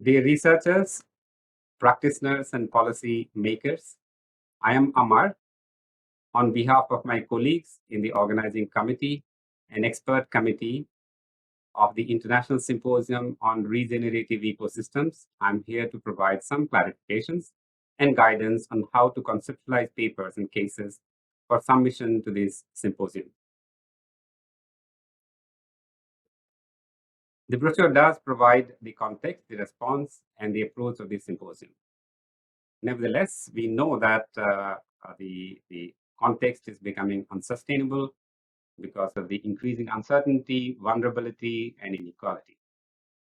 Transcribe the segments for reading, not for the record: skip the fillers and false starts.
Dear researchers, practitioners, and policy makers, I am Amar. On behalf of my colleagues in the organizing committee and expert committee of the International Symposium on Regenerative Ecosystems, I'm here to provide some clarifications and guidance on how to conceptualize papers and cases for submission to this symposium. The brochure does provide the context, the response, and the approach of this symposium. Nevertheless, we know that the context is becoming unsustainable because of the increasing uncertainty, vulnerability, and inequality.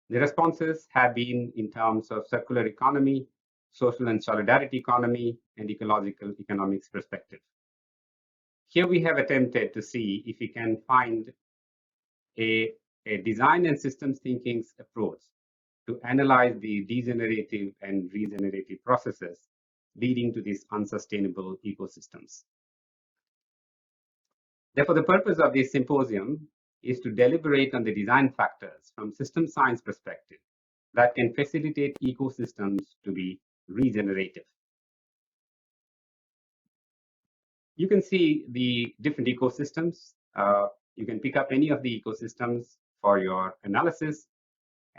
The responses have been in terms of circular economy, social and solidarity economy, and ecological economics perspective. Here we have attempted to see if we can find a design and systems thinking approach to analyze the degenerative and regenerative processes leading to these unsustainable ecosystems. Therefore, the purpose of this symposium is to deliberate on the design factors from system science perspective that can facilitate ecosystems to be regenerative. You can see the different ecosystems. You can pick up any of the ecosystems for your analysis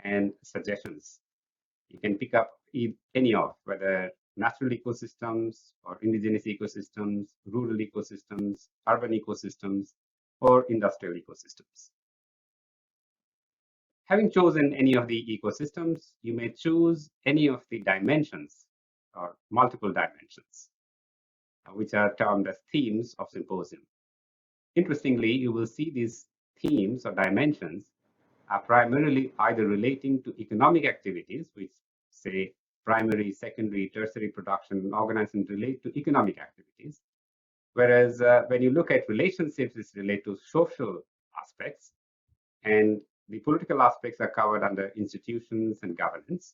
and suggestions. You can pick up any of, whether natural ecosystems or indigenous ecosystems, rural ecosystems, urban ecosystems, or industrial ecosystems. Having chosen any of the ecosystems, you may choose any of the dimensions or multiple dimensions, which are termed as themes of symposium. Interestingly, you will see these themes or dimensions are primarily either relating to economic activities, which say primary, secondary, tertiary production and organization relate to economic activities. Whereas when you look at relationships, it's related to social aspects, and the political aspects are covered under institutions and governance,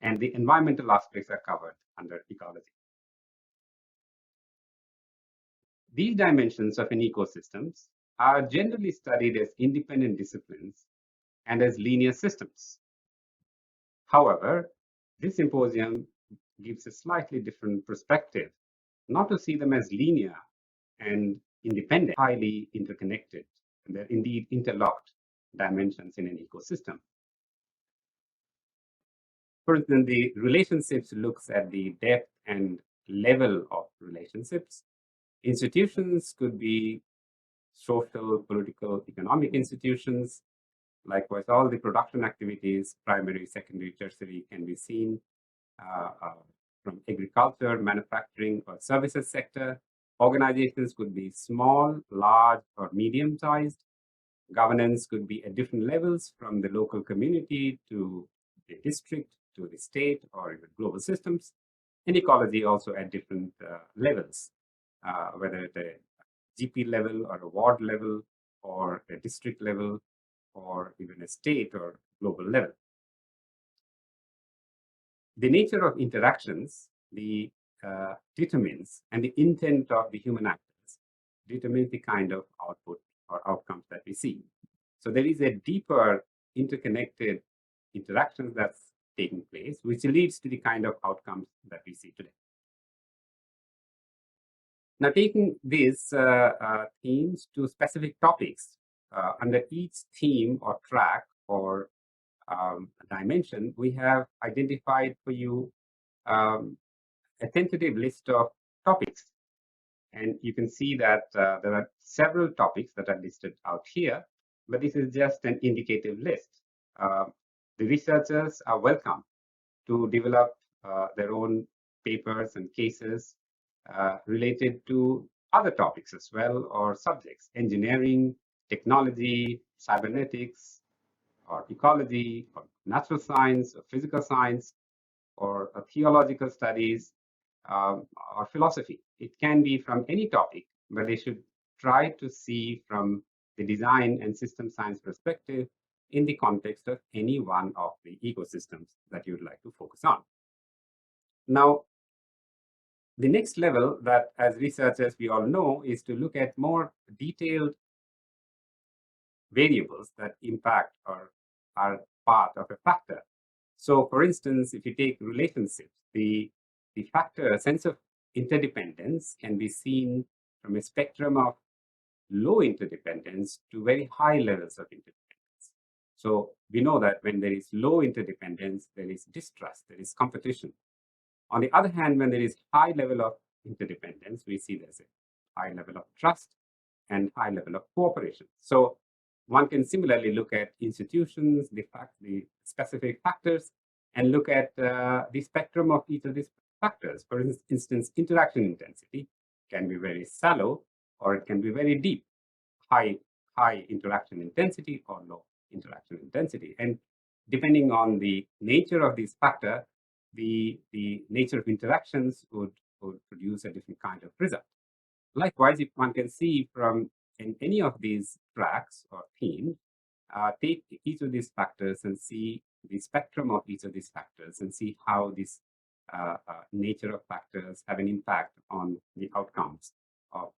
and the environmental aspects are covered under ecology. These dimensions of an ecosystem are generally studied as independent disciplines and as linear systems. However, this symposium gives a slightly different perspective, not to see them as linear and independent, highly interconnected, and they're indeed interlocked dimensions in an ecosystem. For instance, the relationships looks at the depth and level of relationships. Institutions could be social, political, economic institutions. Likewise, all the production activities, primary, secondary, tertiary, can be seen from agriculture, manufacturing, or services sector. Organizations could be small, large, or medium-sized. Governance could be at different levels, from the local community to the district to the state or even global systems. And ecology also at different levels, whether at a GP level or a ward level or a district level or even a state or global level. The nature of interactions determines, and the intent of the human actors determines the kind of output or outcomes that we see. So there is a deeper interconnected interaction that's taking place, which leads to the kind of outcomes that we see today. Now, taking these themes to specific topics, under each theme or track or dimension, we have identified for you a tentative list of topics. And you can see that there are several topics that are listed out here, but this is just an indicative list. The researchers are welcome to develop their own papers and cases related to other topics as well, or subjects: engineering, technology, cybernetics, or ecology, or natural science, or physical science, or theological studies, or philosophy. It can be from any topic, but they should try to see from the design and system science perspective in the context of any one of the ecosystems that you'd like to focus on. Now, the next level that, as researchers, we all know, is to look at more detailed variables that impact or are part of a factor. So for instance, if you take relationships, the factor sense of interdependence can be seen from a spectrum of low interdependence to very high levels of interdependence. So we know that when there is low interdependence, there is distrust, there is competition. On the other hand, when there is high level of interdependence, we see there's a high level of trust and high level of cooperation. So one can similarly look at institutions, the specific factors, and look at the spectrum of each of these factors. For instance, interaction intensity can be very shallow or it can be very deep, high interaction intensity or low interaction intensity. And depending on the nature of this factor, the nature of interactions would produce a different kind of result. Likewise, if one can see from in any of these tracks or themes, take each of these factors and see the spectrum of each of these factors and see how this nature of factors have an impact on the outcomes of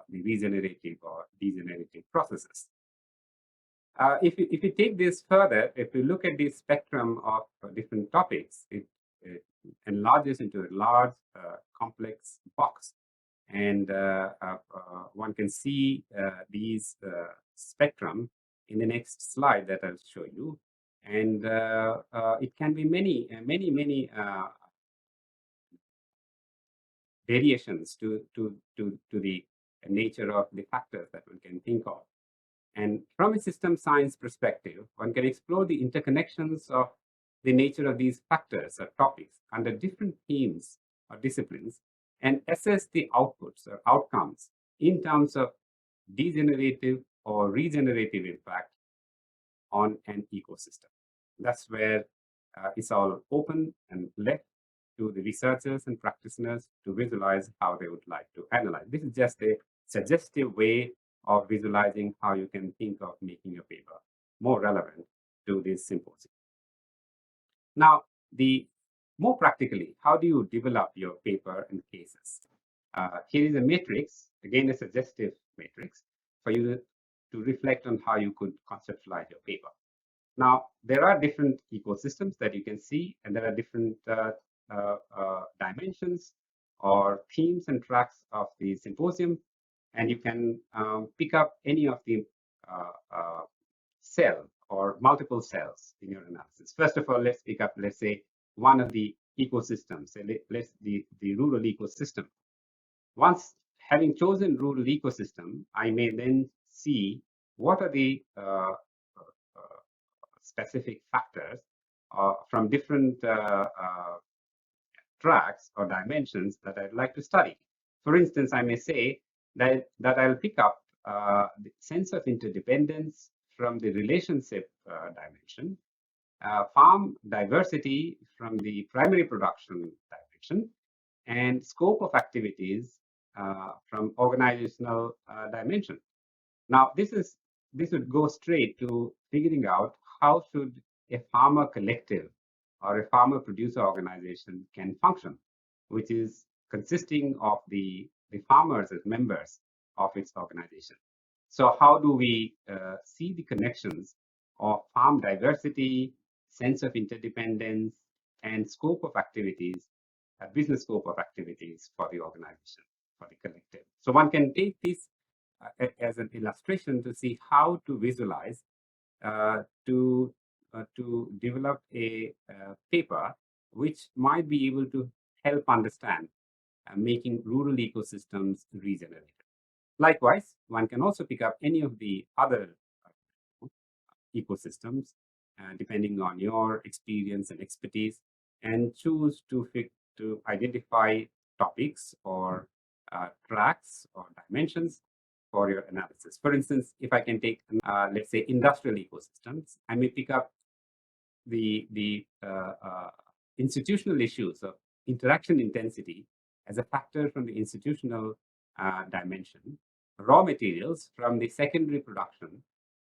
the regenerative or degenerative processes. If you take this further, if you look at the spectrum of different topics, it enlarges into a large, complex box. And one can see these spectrum in the next slide that I'll show you. And it can be many variations to the nature of the factors that one can think of. And from a system science perspective, one can explore the interconnections of the nature of these factors or topics under different themes or disciplines and assess the outputs or outcomes in terms of degenerative or regenerative impact on an ecosystem. That's where it's all open and left to the researchers and practitioners to visualize how they would like to analyze. This is just a suggestive way of visualizing how you can think of making a paper more relevant to this symposium. Now, more practically, how do you develop your paper and cases? Here is a matrix, again a suggestive matrix, for you to reflect on how you could conceptualize your paper. Now, there are different ecosystems that you can see, and there are different dimensions or themes and tracks of the symposium, and you can pick up any of the cell or multiple cells in your analysis. First of all, let's pick up, let's say, one of the ecosystems, the rural ecosystem. Once having chosen rural ecosystem, I may then see what are the specific factors from different tracks or dimensions that I'd like to study. For instance, I may say that I'll pick up the sense of interdependence from the relationship dimension, farm diversity from the primary production dimension, and scope of activities from organizational dimension. Now, this would go straight to figuring out how should a farmer collective or a farmer producer organization can function, which is consisting of the farmers as members of its organization. So how do we see the connections of farm diversity, sense of interdependence, and scope of activities, business scope of activities for the organization, for the collective? So one can take this as an illustration to see how to visualize to develop a paper which might be able to help understand making rural ecosystems regenerative. Likewise, one can also pick up any of the other ecosystems depending on your experience and expertise, and choose to identify topics or tracks or dimensions for your analysis. For instance, if I can take, let's say, industrial ecosystems, I may pick up the institutional issues of interaction intensity as a factor from the institutional dimension, raw materials from the secondary production,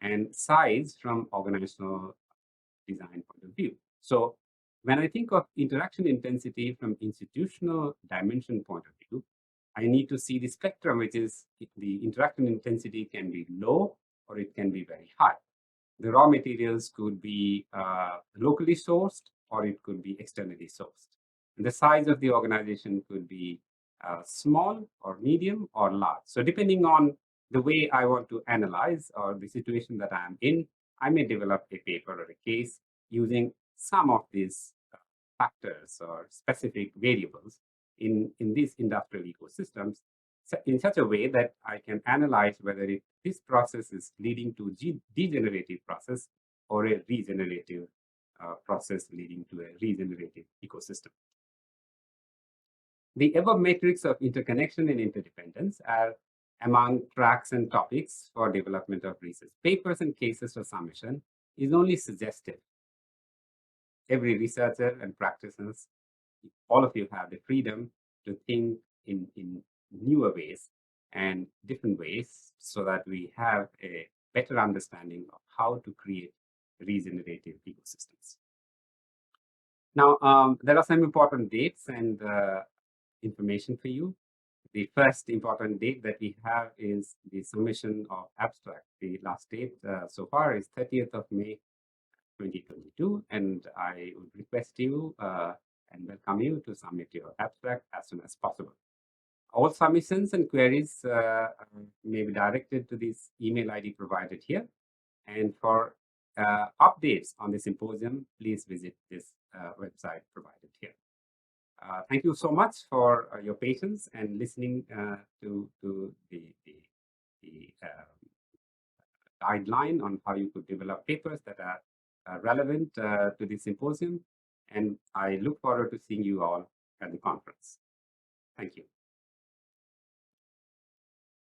and size from organizational design point of view. So when I think of interaction intensity from institutional dimension point of view, I need to see the spectrum, which is the interaction intensity can be low or it can be very high. The raw materials could be locally sourced or it could be externally sourced. And the size of the organization could be small or medium or large. So depending on the way I want to analyze or the situation that I am in, I may develop a paper or a case using some of these factors or specific variables in these industrial ecosystems in such a way that I can analyze whether this process is leading to degenerative process or a regenerative process leading to a regenerative ecosystem. The above matrix of interconnection and interdependence are among tracks and topics for development of research papers and cases for submission is only suggestive. Every researcher and practitioners, all of you have the freedom to think in newer ways and different ways so that we have a better understanding of how to create regenerative ecosystems. Now, there are some important dates and information for you. The first important date that we have is the submission of abstract. The last date so far is 30th of May 2022, and I would request you and welcome you to submit your abstract as soon as possible. All submissions and queries may be directed to this email ID provided here. And for updates on the symposium, please visit this website provided here. Thank you so much for your patience and listening to the guideline on how you could develop papers that are relevant to the symposium. And I look forward to seeing you all at the conference. Thank you.